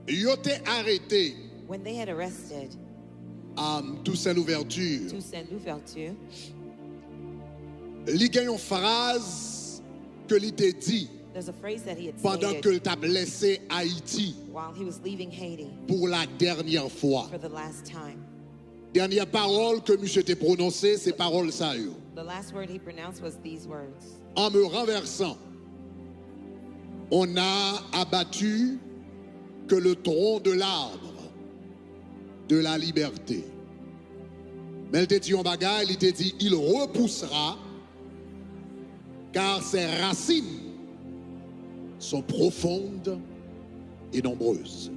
Ils ont été arrêtés. When they had arrested Toussaint Louverture. Toussaint Louverture, Il y a une phrase que il t'a dit there's a phrase that he had pendant stated que il t'a laissé Haïti while he was leaving Haiti pour la dernière fois. for the last time. Dernière parole que monsieur t'a prononcée, c'est parole ça. The last word he pronounced was these words. En me renversant, on a abattu que le tronc de l'arbre de la liberté. Mais il t'a dit un bagage, il t'a dit il repoussera car ses racines sont profondes et nombreuses.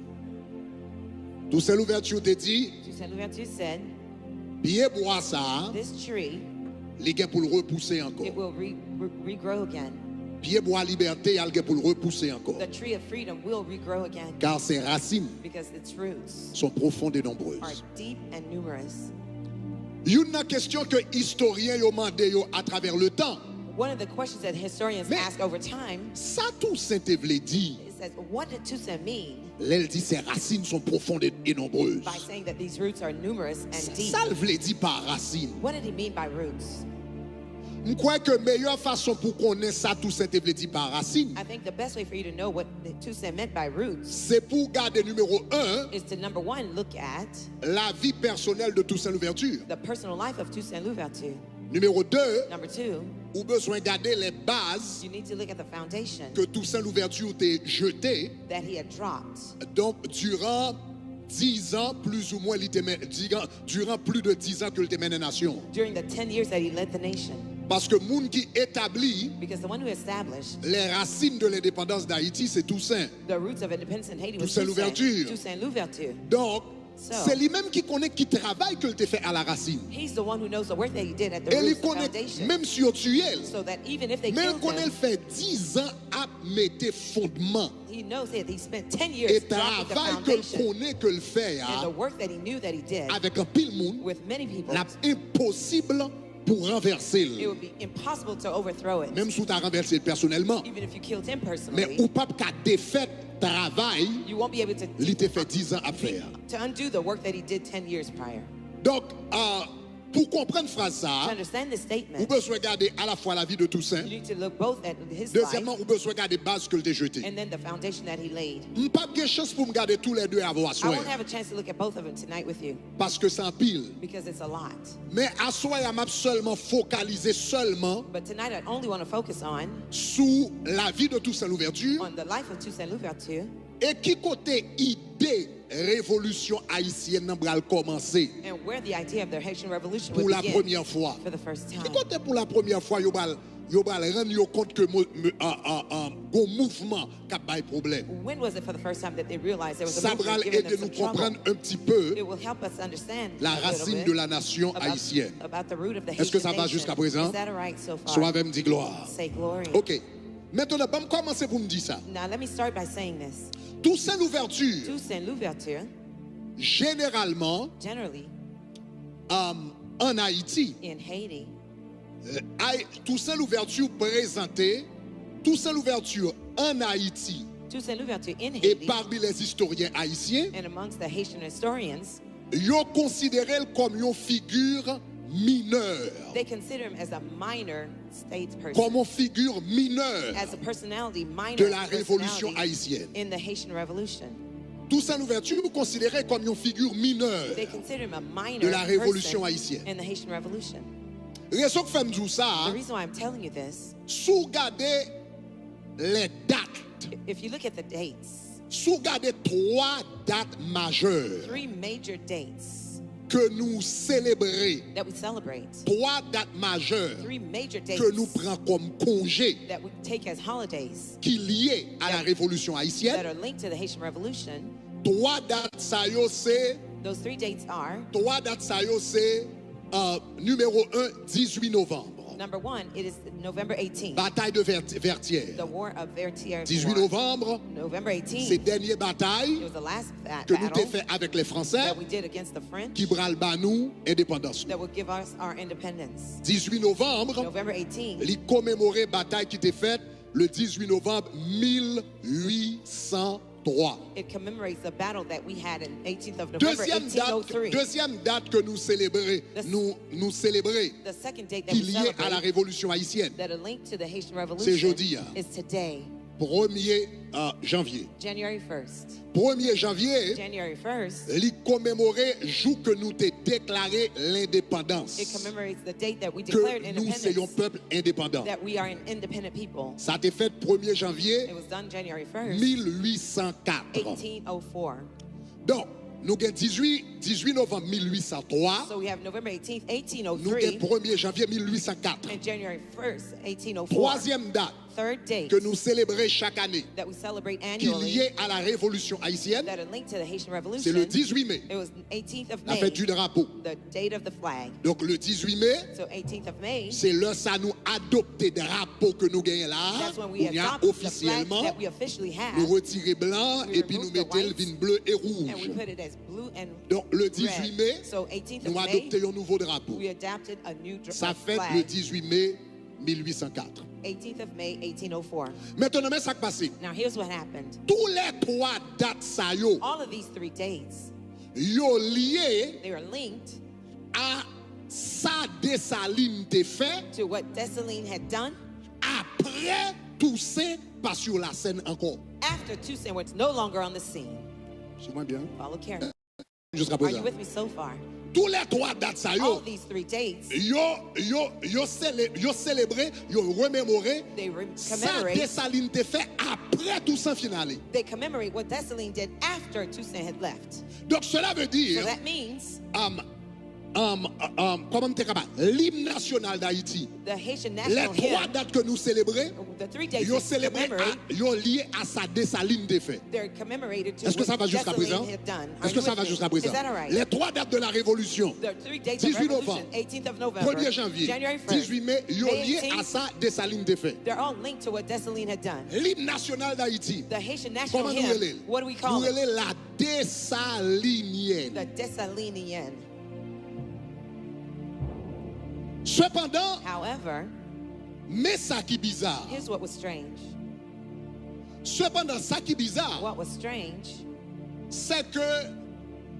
Toussaint Louverture t'a dit Toussaint Louverture said, bien bois ça, this tree, les gars pour le repousser encore. it will regrow again. Pied bois liberté, il y a pour le repousser encore. The tree of freedom will regrow again Car ses racines because its roots sont profondes et are nombreuses. deep and numerous. Il y a une question que historiens ont demandé à travers le temps. One of the questions that historians Mais- ask over time Ça tout Saint-Évlé dit, is says, what did Toussaint mean elle dit ses racines sont profondes et nombreuses. by saying that these roots are numerous and deep? Ça le dit par racine. What did he mean by roots? Je crois que la meilleure façon pour connaître ça tout Saint-Évlé dit par racine, I think the best way for you to know what Toussaint meant by roots c'est pour garder numéro 1, is to, number one, look at la vie personnelle de Toussaint Louverture. the personal life of Toussaint Louverture. Numéro 2, Number two, ou besoin de garder les bases you need to look at the foundation que Toussaint Louverture t'a jetées. that he had dropped. Donc, durant 10 ans, plus ou moins, durant plus de 10 ans que le mène nation. During the 10 years that he led the nation. Parce que monde qui établit Because the one who established les racines de l'indépendance d'Haïti, c'est Toussaint. the roots of independence in Haiti was Toussaint Louverture. Toussaint Louverture. Donc, So- c'est lui-même qui connaît, qui travaille que le fait à la racine. He's the one who knows the work that he did at the Et il roots, the connaît, foundation. même si on tue elle, So that even if they mais il killed connaît, him, il fait 10 ans à mettre fondement. he knows that he spent 10 Et years dropping the travail que le foundation. connaît, que le fait And the work that he knew that he did avec un pile monde, with many people, c'est impossible pour renverser. it would be impossible to overthrow it. Même si tu as renversé personnellement. Even if you killed him Mais personally, ou pas qu'à défaite travail, you won't be able to il t'a fait 10 ans à faire. undo the work that he did 10 years prior. Donc, pour comprendre phrase To ça, understand this vous statement, besoin regarder à la fois la vie de Toussaint. you need to look both at his Deuxièmement, life vous besoin regarder base que le t'a jeté. and then the foundation that he laid. Je n'ai pas de chance pour me garder tous les deux à voir I soir. won't have a chance to look at both of them tonight with you Parce que c'est un pile. because it's a lot. Mais à soi, je m'a seulement focalisé seulement But tonight I only want to focus on sur la vie de Toussaint Louverture the life of Toussaint Louverture et qui côté idée révolution haïtienne n'a pas commencé and where the idea of the Haitian Revolution pour would la begin première fois. for the first Qui time. côté pour la première fois, yo bal rendre compte que un mouvement qui a pas de problème. When was it for the first time that they realized there was a Ça movement va giving aider them nous some trouble? comprendre un petit peu It will help us understand la a little racine bit de la nation about, haïtienne. about the root of the Est-ce que Haitian ça va nation. jusqu'à présent? Is that all right so far? Soit avec me dit gloire. Say glory. OK. Maintenant, je vais commencer pour me dire ça. Now let me start by saying this. Toussaint Louverture, Toussaint Louverture, généralement, generally en Haïti, in Haiti, Toussaint Louverture présenté, Toussaint Louverture en Haïti Toussaint Louverture in et Haiti, parmi les historiens haïtiens, and amongst the Haitian historians, ils ont considéré comme une figure mineure. they consider him as a minor statesperson, Comme une figure mineure as a personality minor de la révolution personality haïtienne. in the Haitian Revolution. Toussaint Louverture considéré comme une figure mineure They consider him a minor de la révolution person haïtienne. in the Haitian Revolution. Raison que fait me dire ça, The reason why I'm telling you this, sous garder les dates, if you look at the dates, sous garder 3 dates majeures 3 major dates que nous célébrons, that we celebrate, 3 dates majeures 3 major dates que nous prenons comme congé that we take as holidays qui liées à la révolution that haïtienne. are linked to the Haitian Revolution. 3 dates ça yo c'est Those 3 dates are, 3 dates ça yo c'est numéro 1 18 novembre. number 1, it is November 18th, Bataille de Vertières. the War of Vertières. 18 novembre, November c'est 18th, dernière it bataille was the last que nous battle avons fait avec les Français that we did against the French qui bral banou indépendance. that would give us our independence. 18 novembre, November 18th, il commémorait bataille qui était faite le 18 novembre 1803. It commemorates the battle that we had in 18th of November, 1803. Deuxième date que nous célébrons, nous célébrons, The second date that qui we est liée à la celebrate, révolution haïtienne. that are linked to the Haitian C'est Revolution, jeudi, hein. is today, 1er janvier. January 1st. 1er janvier, January 1st, il commémorait le jour que nous avons déclaré it l'indépendance. commemorates the date that we declared Que nous soyons independence, peuple indépendant. that we are an independent people. Ça a été fait 1er janvier It was done January 1st, 1804. 1804. Donc, nous avons 18 novembre 1803. So we have November 18th, Nous avons 1803, 1er janvier 1804. and January 1st, 1804. Troisième date Third date que nous célébrons chaque année, that we celebrate qui est annually, liée à la révolution haïtienne, that are linked to the Haitian c'est le Revolution. 18 mai, It was 18th of la May, fête du drapeau. the date of the flag. Donc le 18 mai, So 18th of May, c'est là ça nous adopter drapeau que nous gagnons là, that's when we on y a adopted the flag officiellement, that we officially have, nous retirer blanc We et puis nous remove the mettons le white, vin bleu et and we rouge. put it as blue and Donc le 18 red. mai, So 18th nous of May, adoptons un nouveau drapeau. we adopted a new Ça fait le flag. 18 mai 1804. 18th of May, 1804. Maintenant, mais ça qui passe. Now here's what happened. Tous les trois dates ça yo, All of these three dates, yo lié they are linked à ça Dessalines te fait to what Dessalines had done après Toussaint pas sur la scène encore. after Toussaint was no longer on the scene. C'est moi bien. Follow carefully. Jusqu'à Are présent. you with me so far? Tous les trois dates ça All yo, of these three dates, yo célébré, yo remémoré they ça commemorate. Dessalines te fait après Toussaint finale. They commemorate what Dessalines did after Toussaint had left. Donc cela veut So dire that means comment t'es capable l'hymne national d'Haïti. the Haitian Les national trois hymn, dates que nous célébrons, the 3 dates yo they célébré commemorate, yo lié à sa Dessalines de fait. they're commemorated to Est-ce que ça what va jusqu'à Dessalines présent? had done. Are Est-ce que you ça with va me? jusqu'à Is présent? that all right? Les trois dates de la Révolution, The 3 dates of 18 Revolution, novembre, 18th of November, 1er janvier, January 18 1st, mai, yo May lié 18th, à sa Dessalines de fait. they're all linked to what Dessalines had done. L'hymne national d'Haïti, The Haitian national comment nous hymn, relève? what do we Nous call it? relève la Dessalinienne. The Dessalinian. Cependant, However, mais ça qui est bizarre, here's what was strange. cependant ça qui est bizarre, What was strange c'est que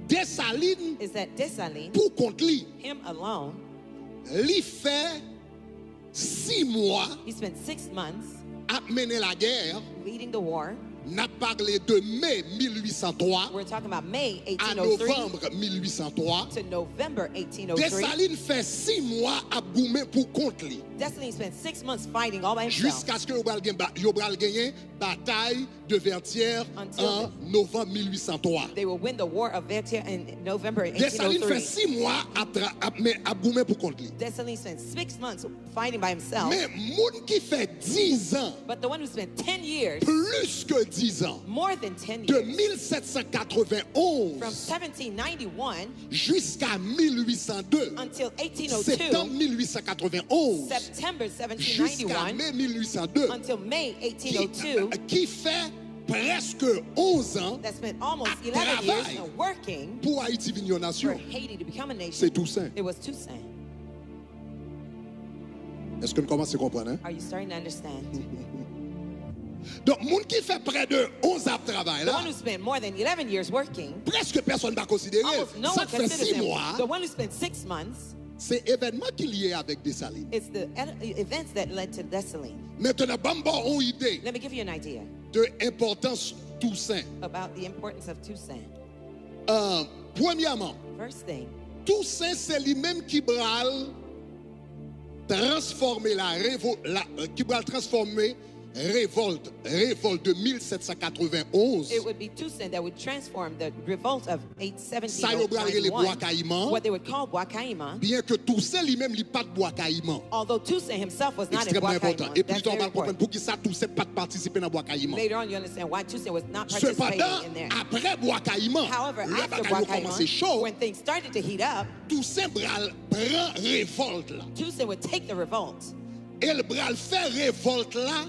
Dessalines, is that Dessalines, pour compte lui, him alone, lui fait 6 mois he spent 6 months à mener la guerre. leading the war. N'a parlé de mai 1803 We're talking about May à 1803 novembre 1803. to November 1803. Dessalines fait 6 mois à goumer pour contre lui. Dessalines spent 6 months fighting all by himself Jusqu'à ce que yo bral gagné bataille de Vertières Until en novembre 1803. they will win the war of Vertières in November Dessalines fait 1803. 6 mois à goumer pour contre lui. Dessalines spent 6 months fighting by himself, Mais moun qui fait 10 ans, but the one who spent 10 years, plus que 10 ans, more than 10 de years, 1791 from 1791 jusqu'à 1802, until septembre 1802, 1891, September jusqu'à 1791 mai 1802, until May 1802, qui fait presque 11 ans that spent almost à 11 years travail working pour Haïti venir en for nation. Haiti to become a nation. C'est Toussaint. It was Toussaint. Est-ce que nous commençons à comprendre? Hein? Are you starting to understand? Donc, moun qui fait près de 11 ans de travail, The là, one who spent more than 11 years working, presque personne ne va considérer. almost no Ça one fait considers 6 him. mois, The one who spent 6 months, c'est événement qui est lié avec Dessalines. it's the events that led to Dessalines. Maintenant, Bamba ont idée Let me give you an idea de l'importance Toussaint. about the importance of Toussaint. Premièrement, First thing, Toussaint, c'est lui-même qui bral transformer qui bral transformer révolte de 1791. it would be Toussaint that would transform the revolt of Ça y obral les bois 1791, caïman. what they would call Bois-Caïman. Bien que Toussaint lui-même n'est pas de bois caïman. Although Toussaint himself was not in Extrêmement important. Bois-Caïman. Et puis That's on very va comprendre important. pour qui ça Toussaint pas participer dans bois caïman. Later on, you understand why Toussaint was not participating Cependant, in there. après bois caïman, However, le after bagaille a commencé Bois-Caïman, chaud, when things started to heat up, Toussaint bral prend révolte là. Toussaint would take the revolt Et le bral fait révolte là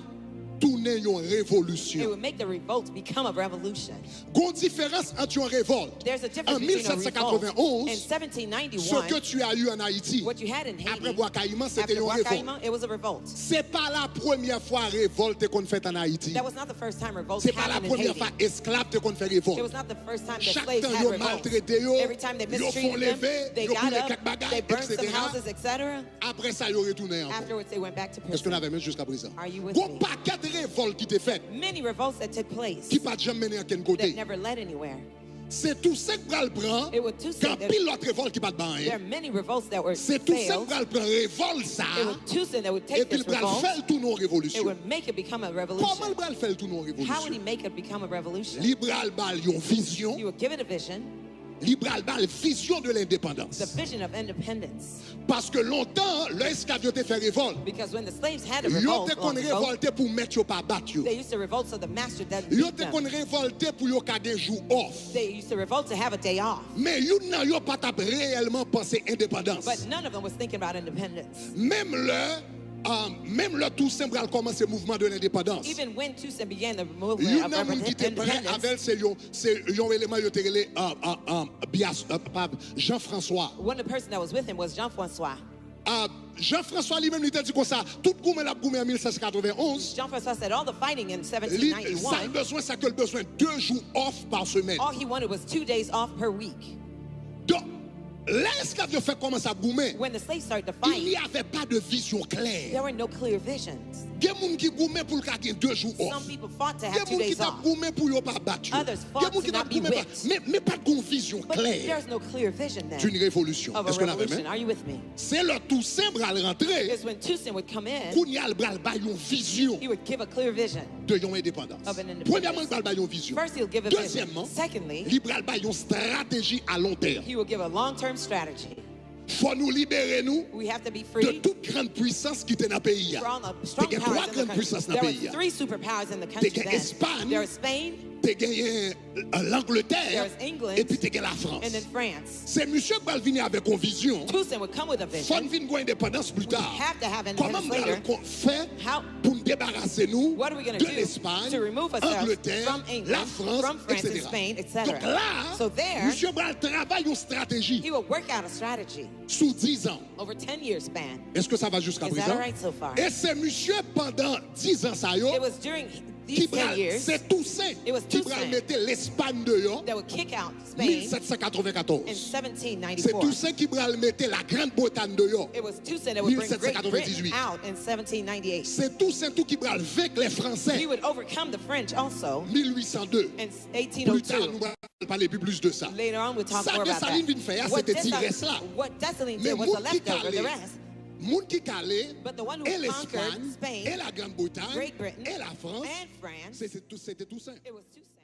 tourner une It révolution. would make the revolt become a revolution. Gon différence entre une révolte There's a en difference between a revolt. In 1791, ce 1791, que tu as eu en Haïti, what you had in après Haiti, Bois Caïman, c'était after une révolte. Wakaima, it was a revolt. C'est pas la première fois révolte qu'on fait en Haïti. That was not the first time revolt C'est pas la happened in première Haiti. fois esclave qu'on fait It révolte. was not the first time that Chaque slaves temps had yo revolts. maltraité yo, Every time they yo font mistreated them, lever, they yo got brûlé up, quelques they bagages, burned some etc. houses, etc. Après ça, yo retourné encore. Afterwards, they went back to Est-ce qu'on prison. avait même jusqu'à présent? Are you with Gon me? paquet de révoltes qui t'est fait, Many revolts that took place qui pas jamais mené à quel that côté. never led anywhere. C'est tout ça que le prend. It was Toussaint Quand that- pile l'autre révolte qui pas de There are bain. many revolts that were C'est tout ça failed. que le prend révolte ça. It was Toussaint that would Et take puis this le revolt. fait tout non It révolution. would make it become a Comment revolution. le bral fait tout non How would he révolution? make it become a revolution? Libral bal yon vision, You would give it a vision, libral bal vision de the l'indépendance. vision of independence. Parce que longtemps, l'esclave te fait révolte. Because when the slaves had a Yo revolt, te kon révolté pour mettre yo pas battre yo. they used to revolt so the master doesn't Yo beat te them. kon révolté pour yo ka gen jour off. They used to revolt to have a day off. Mais yo nan yo pas tap réellement penser indépendance. But none of them was thinking about independence. Même le tout simple a commencé le mouvement de l'indépendance. Even when Toussaint began the movement Yo of nan moun qui te prêt independence, avec c'est yon élément yo te relé Jean-François. one of the person that was with him was Jean-François. Jean-François lui-même il t'a dit comme ça, tout goumé la goumé en 1791. Jean-François said all the fighting in Ça 1791, besoin ça que le besoin 2 jours off par semaine. all he wanted was 2 days off per week. Donc l'esclave yo fait commencer à goumer. When the slaves started to Il n'y fight, avait pas de vision claire. there were no clear visions. Il y a des gens qui goumé pour le cas 2 jours off. Some people fought to Il y a have des 2 gens qui days t'a off. goumé pour yo pas battre. Others Il y a fought des gens qui to t'a not be goumé whipped. mais pas de vision But claire there's no clear vision then d'une révolution. of a Est-ce qu'on avait revolution. même? Are you with me? C'est le tout simple à rentrer. Because when Toussaint would come in, Qu'on y a le bral ba yon vision he would give a clear vision. de yon indépendance. Of an independence. Premièrement, le bral ba yon vision. First, he'll give a vision. Deuxièmement, Secondly, le bral ba yon stratégie à long terme. he will give a long-term strategy. Faut nous libérer nous We have to be de free toute grande puissance qui était dans le pays. from all the Il strong y a powers 3 in the grandes country. puissances dans There le were pays. 3 superpowers in the country T'es then. Espagne, There was Spain, tu gagné l'Angleterre There's England, et puis tu gagné la France. and then France. C'est monsieur qui va venir avec une vision. Toussaint would come with a Faut vision. venir indépendance plus tard. have to have Comment independence nous allons faire How, pour nous débarrasser nous what are we going de to do l'Espagne, to remove ourselves Angleterre, from England, la France, from France and etc. Spain, etc. Donc là, So there, monsieur Bral travaille une stratégie he will work out a strategy sous 10 ans. over 10-year span. Est-ce que ça va jusqu'à Is that présent? all right so far? Et c'est monsieur pendant 10 ans ça yo, It was during qui these 10 bral, years c'est Toussaint It was qui Toussaint bral mettait l'Espagne de yo, that would kick out Spain 1794. in C'est 1794. Toussaint qui bral mettait la Grande-Bretagne de yo. It was Toussaint that would bring Great 1798. Britain out in 1798. C'est Toussaint tout qui bral avec les Français. He would overcome the French also 1802. in Plus tard, 1802. nous allons parler plus de ça. Later on, we'll talk Ça, more about Dessalines that. vient faire, What c'était tirer cela. Dessalines Mais did was moun the qui leftover, calait, the rest. moun qui calait, But the one who et conquered l'Espagne, Spain, et la Grande-Bretagne, Great Britain, et la France, and France, c'était Toussaint. it was Toussaint.